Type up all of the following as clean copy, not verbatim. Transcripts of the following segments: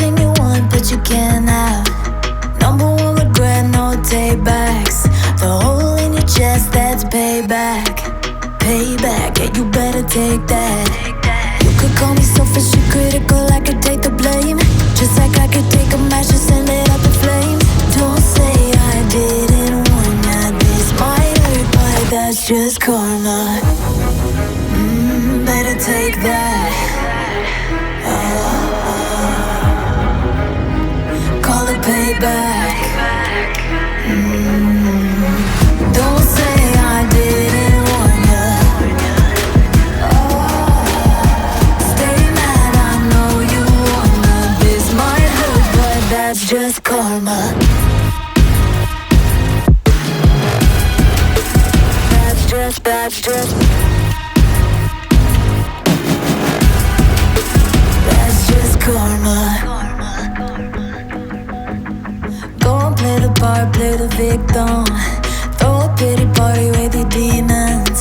everything you want, but you can't have. Number one regret, no takebacks. The hole in your chest, that's payback. Payback, yeah, you better take that. You could call me selfish and critical, I could take the blame. Just like I could take a match and send it up in flames. Don't say I didn't warn ya, this might hurt, but that's just karma. Better take that. Call it payback. Don't say I didn't warn ya. Stay mad, I know you wanna. This might hurt, but that's just karma. That's just karma. Go and play the part, play the victim. Throw a pity party with your demons.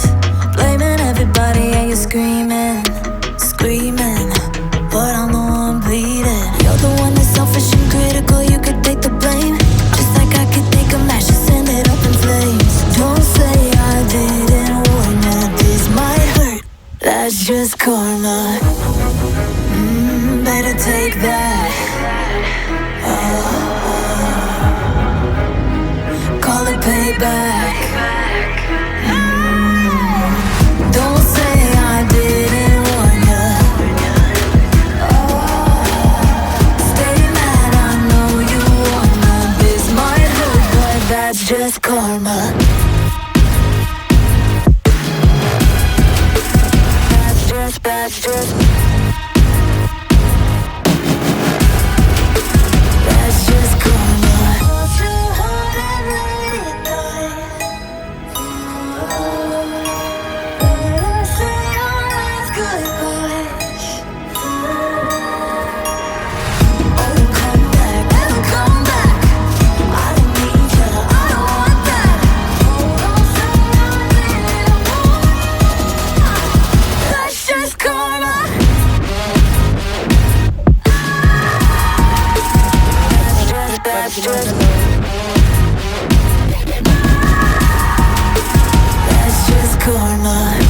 Blaming everybody and you're screaming, screaming, but I'm the one bleeding. You're the one that's selfish and critical, you could take the blame. Just like I could take a match and send it up in flames. Don't say I didn't warn ya, this might hurt, that's just karma. Better take that. Call it payback. Don't say I didn't warn ya. Stay mad, I know you wanna. This might hurt, but that's just karma. That's just that's just karma.